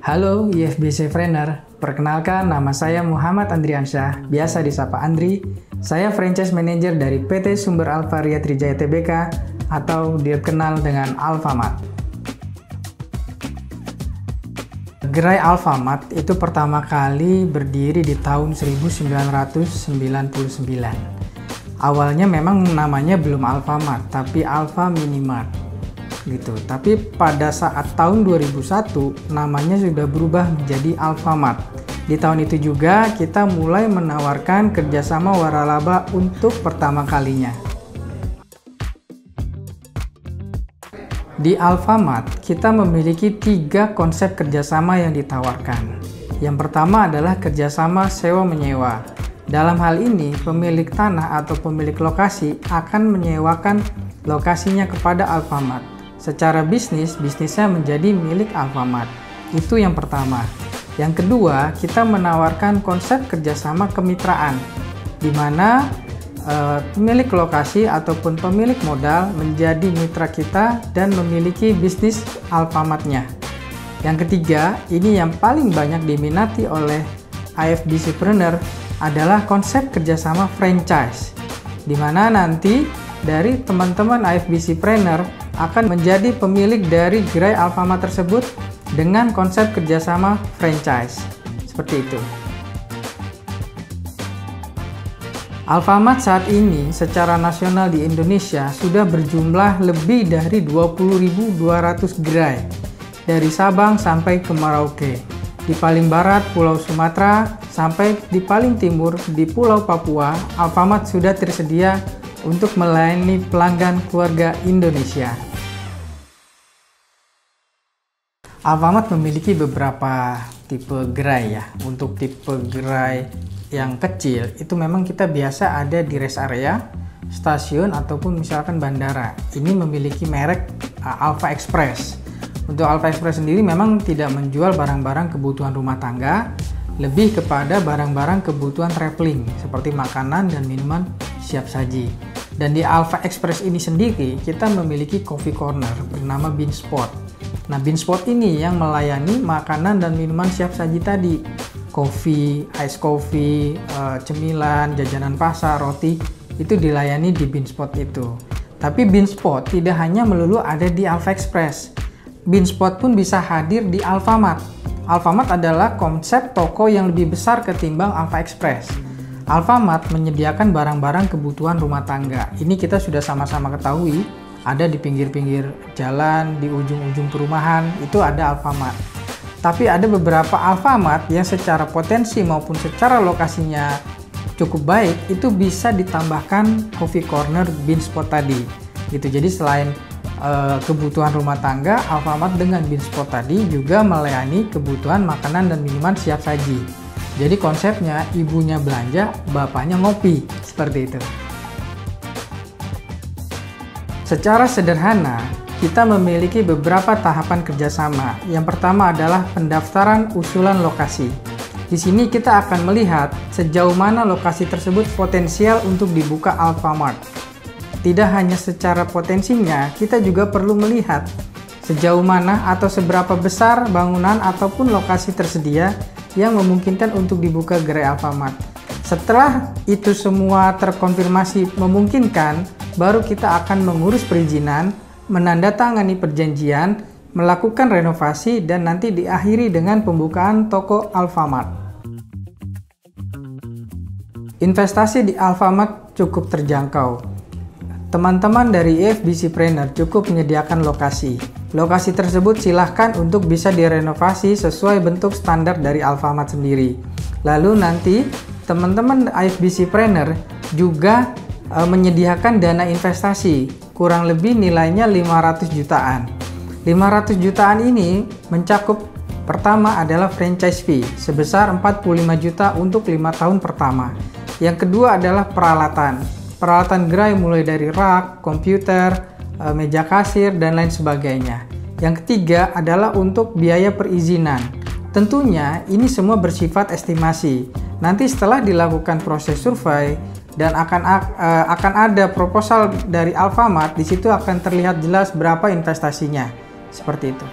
Halo IFBC Trainer, perkenalkan nama saya Muhammad Andriansyah, biasa disapa Andri. Saya franchise manager dari PT Sumber Alfa Ria Trijaya Tbk atau dikenal dengan Alfamart. Gerai Alfamart itu pertama kali berdiri di tahun 1999. Awalnya memang namanya belum Alfamart, tapi Alfa Minimart. Gitu. Tapi pada saat tahun 2001 namanya sudah berubah menjadi Alfamart. Di tahun itu juga kita mulai menawarkan kerjasama waralaba untuk pertama kalinya. Di Alfamart kita memiliki 3 konsep kerjasama yang ditawarkan. Yang pertama adalah kerjasama sewa menyewa. Dalam hal ini pemilik tanah atau pemilik lokasi akan menyewakan lokasinya kepada Alfamart. Secara bisnisnya menjadi milik Alfamart. Itu yang pertama. Yang kedua, kita menawarkan konsep kerjasama kemitraan, di mana pemilik lokasi ataupun pemilik modal menjadi mitra kita dan memiliki bisnis Alfamart-nya. Yang ketiga, ini yang paling banyak diminati oleh IFBC Trainer adalah konsep kerjasama franchise, di mana nanti dari teman-teman IFBC Trainer akan menjadi pemilik dari gerai Alfamart tersebut dengan konsep kerjasama franchise. Seperti itu. Alfamart saat ini secara nasional di Indonesia sudah berjumlah lebih dari 20.200 gerai. Dari Sabang sampai ke Merauke. Di paling barat Pulau Sumatera sampai di paling timur di Pulau Papua, Alfamart sudah tersedia untuk melayani pelanggan keluarga Indonesia. Alfamart memiliki beberapa tipe gerai ya. Untuk tipe gerai yang kecil itu memang kita biasa ada di rest area, stasiun ataupun misalkan bandara. Ini memiliki merek Alfa Express. Untuk Alfa Express sendiri memang tidak menjual barang-barang kebutuhan rumah tangga, lebih kepada barang-barang kebutuhan traveling seperti makanan dan minuman siap saji. Dan di Alfa Express ini sendiri kita memiliki coffee corner bernama Beanspot. Nah, Beanspot ini yang melayani makanan dan minuman siap saji tadi. Kopi, ice coffee, cemilan, jajanan pasar, roti, itu dilayani di Beanspot itu. Tapi Beanspot tidak hanya melulu ada di Alfa Express. Beanspot pun bisa hadir di Alfamart. Alfamart adalah konsep toko yang lebih besar ketimbang Alfa Express. Alfamart menyediakan barang-barang kebutuhan rumah tangga. Ini kita sudah sama-sama ketahui, ada di pinggir-pinggir jalan, di ujung-ujung perumahan, itu ada Alfamart. Tapi ada beberapa Alfamart yang secara potensi maupun secara lokasinya cukup baik, itu bisa ditambahkan coffee corner Beanspot tadi. Gitu. Jadi selain kebutuhan rumah tangga, Alfamart dengan Beanspot tadi juga melayani kebutuhan makanan dan minuman siap saji. Jadi konsepnya ibunya belanja, bapaknya ngopi, seperti itu. Secara sederhana, kita memiliki beberapa tahapan kerjasama. Yang pertama adalah pendaftaran usulan lokasi. Di sini kita akan melihat sejauh mana lokasi tersebut potensial untuk dibuka Alfamart. Tidak hanya secara potensinya, kita juga perlu melihat sejauh mana atau seberapa besar bangunan ataupun lokasi tersedia yang memungkinkan untuk dibuka gerai Alfamart. Setelah itu semua terkonfirmasi memungkinkan, baru kita akan mengurus perizinan, menandatangani perjanjian, melakukan renovasi, dan nanti diakhiri dengan pembukaan toko Alfamart. Investasi di Alfamart cukup terjangkau. Teman-teman dari IFBC Trainer cukup menyediakan lokasi. Lokasi tersebut silahkan untuk bisa direnovasi sesuai bentuk standar dari Alfamart sendiri. Lalu nanti teman-teman IFBC Trainer juga menyediakan dana investasi, kurang lebih nilainya 500 jutaan. 500 jutaan ini mencakup pertama adalah franchise fee sebesar 45 juta untuk 5 tahun pertama. Yang kedua adalah peralatan. Peralatan gerai mulai dari rak, komputer, meja kasir, dan lain sebagainya. Yang ketiga adalah untuk biaya perizinan. Tentunya ini semua bersifat estimasi. Nanti setelah dilakukan proses survei dan akan ada proposal dari Alfamart, di situ akan terlihat jelas berapa investasinya. Seperti itu.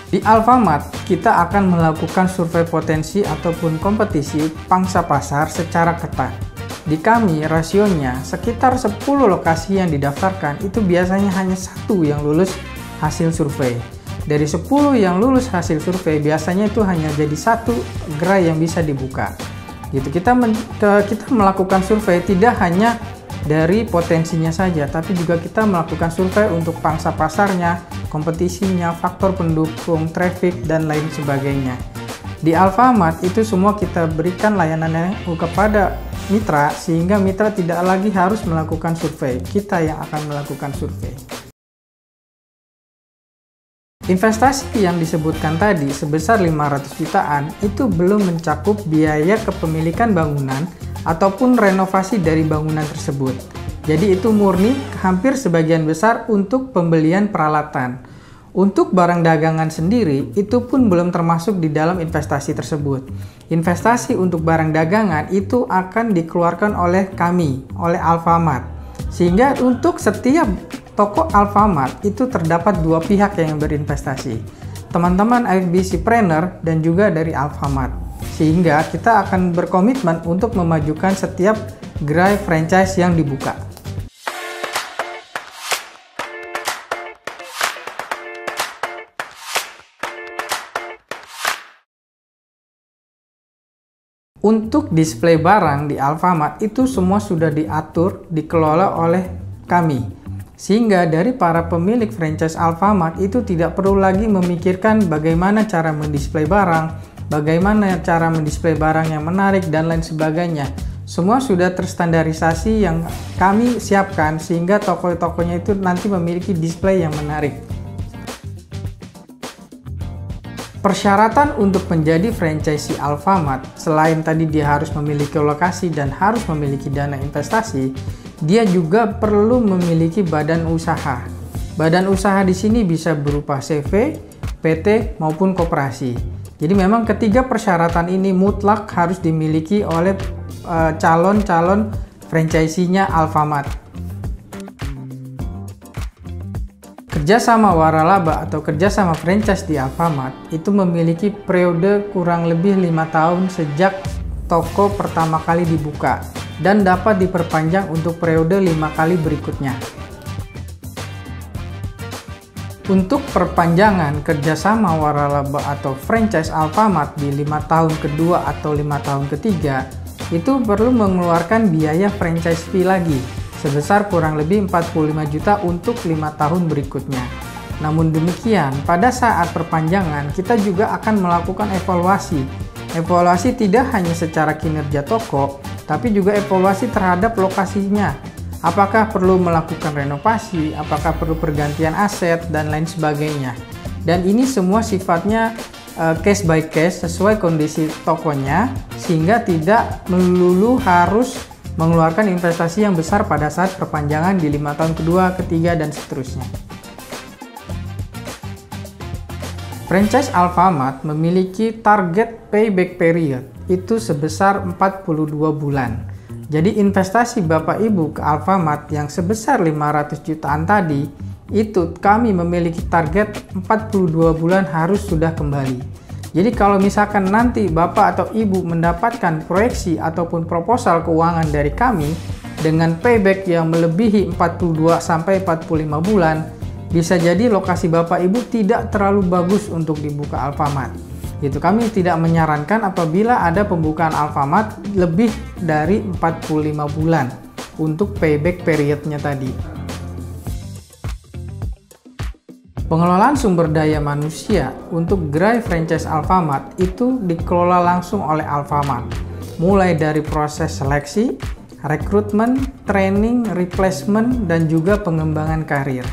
Di Alfamart, kita akan melakukan survei potensi ataupun kompetisi pangsa pasar secara ketat. Di kami, rasionya sekitar 10 lokasi yang didaftarkan itu biasanya hanya 1 yang lulus hasil survei. Dari 10 yang lulus hasil survei, biasanya itu hanya jadi 1 gerai yang bisa dibuka. Gitu. Kita melakukan survei tidak hanya dari potensinya saja, tapi juga kita melakukan survei untuk pangsa pasarnya, kompetisinya, faktor pendukung, traffic, dan lain sebagainya. Di Alfamart itu semua kita berikan layanannya kepada mitra, sehingga mitra tidak lagi harus melakukan survei, kita yang akan melakukan survei. Investasi yang disebutkan tadi sebesar 500 jutaan itu belum mencakup biaya kepemilikan bangunan ataupun renovasi dari bangunan tersebut. Jadi itu murni hampir sebagian besar untuk pembelian peralatan. Untuk barang dagangan sendiri itu pun belum termasuk di dalam investasi tersebut. Investasi untuk barang dagangan itu akan dikeluarkan oleh kami, oleh Alfamart. Sehingga untuk setiap toko Alfamart itu terdapat 2 pihak yang berinvestasi, teman-teman IFBCpreneur dan juga dari Alfamart, sehingga kita akan berkomitmen untuk memajukan setiap gerai franchise yang dibuka. Untuk display barang di Alfamart itu semua sudah diatur, dikelola oleh kami. Sehingga dari para pemilik franchise Alfamart itu tidak perlu lagi memikirkan bagaimana cara mendisplay barang, bagaimana cara mendisplay barang yang menarik, dan lain sebagainya. Semua sudah terstandarisasi yang kami siapkan sehingga toko-tokonya itu nanti memiliki display yang menarik. Persyaratan untuk menjadi franchisee Alfamart, selain tadi dia harus memiliki lokasi dan harus memiliki dana investasi, dia juga perlu memiliki badan usaha. Badan usaha di sini bisa berupa CV, PT, maupun koperasi. Jadi memang ketiga persyaratan ini mutlak harus dimiliki oleh calon-calon franchisee-nya Alfamart. Kerjasama waralaba atau kerjasama franchise di Alfamart itu memiliki periode kurang lebih 5 tahun sejak toko pertama kali dibuka dan dapat diperpanjang untuk periode 5 kali berikutnya. Untuk perpanjangan kerjasama waralaba atau franchise Alfamart di 5 tahun kedua atau 5 tahun ketiga itu perlu mengeluarkan biaya franchise fee lagi sebesar kurang lebih 45 juta untuk 5 tahun berikutnya. Namun demikian, pada saat perpanjangan kita juga akan melakukan evaluasi. Evaluasi tidak hanya secara kinerja toko, tapi juga evaluasi terhadap lokasinya. Apakah perlu melakukan renovasi, apakah perlu pergantian aset, dan lain sebagainya. Dan ini semua sifatnya case by case sesuai kondisi tokonya, sehingga tidak melulu harus mengeluarkan investasi yang besar pada saat perpanjangan di 5 tahun kedua, ketiga, dan seterusnya. Franchise Alfamart memiliki target payback period itu sebesar 42 bulan. Jadi investasi Bapak Ibu ke Alfamart yang sebesar 500 jutaan tadi, itu kami memiliki target 42 bulan harus sudah kembali. Jadi kalau misalkan nanti Bapak atau Ibu mendapatkan proyeksi ataupun proposal keuangan dari kami dengan payback yang melebihi 42 sampai 45 bulan, bisa jadi lokasi Bapak Ibu tidak terlalu bagus untuk dibuka Alfamart. Gitu, kami tidak menyarankan apabila ada pembukaan Alfamart lebih dari 45 bulan untuk payback periodnya tadi. Pengelolaan sumber daya manusia untuk gerai franchise Alfamart itu dikelola langsung oleh Alfamart, mulai dari proses seleksi, rekrutmen, training, replacement, dan juga pengembangan karir.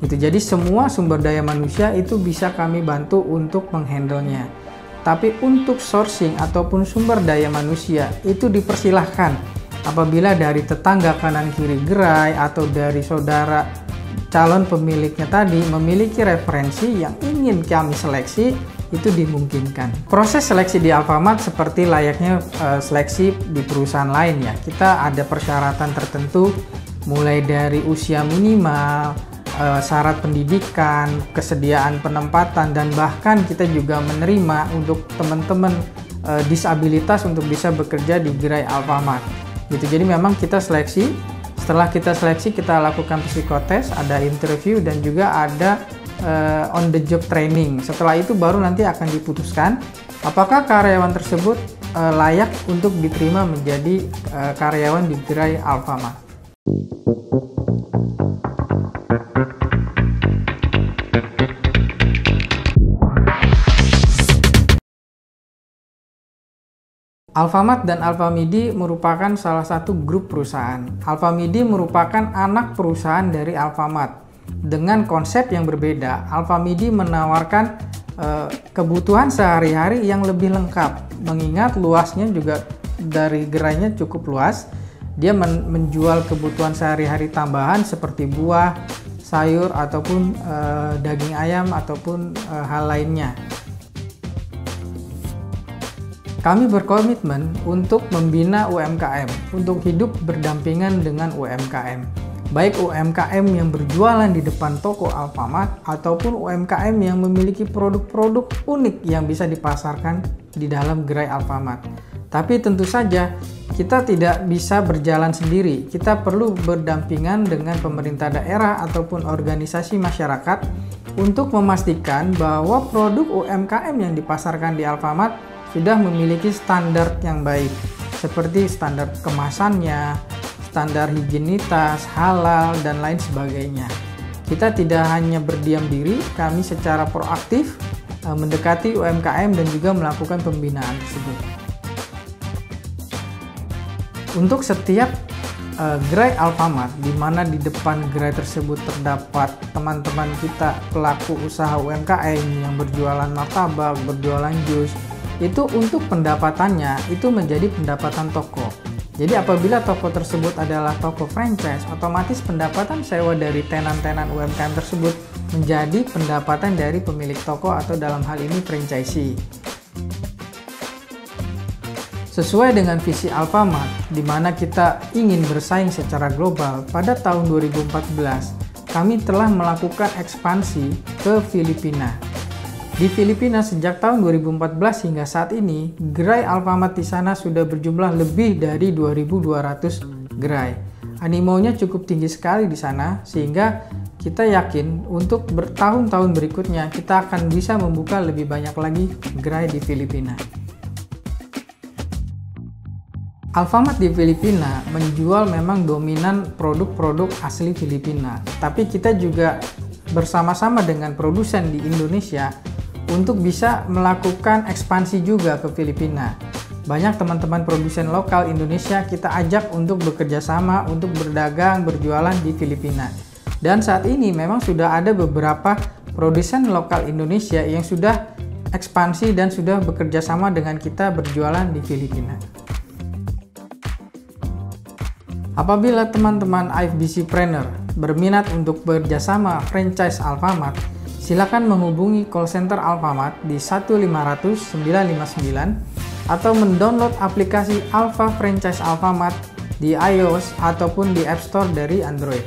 Jadi semua sumber daya manusia itu bisa kami bantu untuk menghandlenya. Tapi untuk sourcing ataupun sumber daya manusia itu dipersilahkan apabila dari tetangga kanan kiri gerai atau dari saudara calon pemiliknya tadi memiliki referensi yang ingin kami seleksi, itu dimungkinkan. Proses seleksi di Alfamart seperti layaknya seleksi di perusahaan lain ya. Kita ada persyaratan tertentu mulai dari usia minimal, syarat pendidikan, kesediaan penempatan, dan bahkan kita juga menerima untuk teman-teman disabilitas untuk bisa bekerja di gerai Alfamart gitu. Jadi memang kita seleksi, setelah kita seleksi kita lakukan psikotes, ada interview dan juga ada on the job training. Setelah itu baru nanti akan diputuskan apakah karyawan tersebut layak untuk diterima menjadi karyawan di gerai Alfamart. Alfamart dan Alfamidi merupakan salah satu grup perusahaan. Alfamidi merupakan anak perusahaan dari Alfamart. Dengan konsep yang berbeda, Alfamidi menawarkan kebutuhan sehari-hari yang lebih lengkap. Mengingat luasnya juga dari gerainya cukup luas, dia menjual kebutuhan sehari-hari tambahan seperti buah, sayur, ataupun daging ayam, ataupun hal lainnya. Kami berkomitmen untuk membina UMKM, untuk hidup berdampingan dengan UMKM. Baik UMKM yang berjualan di depan toko Alfamart ataupun UMKM yang memiliki produk-produk unik yang bisa dipasarkan di dalam gerai Alfamart. Tapi tentu saja kita tidak bisa berjalan sendiri. Kita perlu berdampingan dengan pemerintah daerah ataupun organisasi masyarakat untuk memastikan bahwa produk UMKM yang dipasarkan di Alfamart sudah memiliki standar yang baik, seperti standar kemasannya, standar higienitas, halal, dan lain sebagainya. Kita tidak hanya berdiam diri, kami secara proaktif mendekati UMKM dan juga melakukan pembinaan tersebut. Untuk setiap gerai Alfamart, di mana di depan gerai tersebut terdapat teman-teman kita pelaku usaha UMKM yang berjualan martabak, berjualan jus, itu untuk pendapatannya itu menjadi pendapatan toko. Jadi apabila toko tersebut adalah toko franchise, otomatis pendapatan sewa dari tenan-tenan UMKM tersebut menjadi pendapatan dari pemilik toko atau dalam hal ini franchisee. Sesuai dengan visi Alfamart, di mana kita ingin bersaing secara global, pada tahun 2014 kami telah melakukan ekspansi ke Filipina. Di Filipina sejak tahun 2014 hingga saat ini, gerai Alfamart di sana sudah berjumlah lebih dari 2.200 gerai. Animonya cukup tinggi sekali di sana, sehingga kita yakin untuk bertahun-tahun berikutnya kita akan bisa membuka lebih banyak lagi gerai di Filipina. Alfamart di Filipina menjual memang dominan produk-produk asli Filipina, tapi kita juga bersama-sama dengan produsen di Indonesia untuk bisa melakukan ekspansi juga ke Filipina. Banyak teman-teman produsen lokal Indonesia kita ajak untuk bekerja sama, untuk berdagang, berjualan di Filipina. Dan saat ini memang sudah ada beberapa produsen lokal Indonesia yang sudah ekspansi dan sudah bekerja sama dengan kita berjualan di Filipina. Apabila teman-teman IFBCpreneur berminat untuk bekerjasama franchise Alfamart, silakan menghubungi call center Alfamart di 1-500-959 atau mendownload aplikasi Alfa Franchise Alfamart di iOS ataupun di App Store dari Android.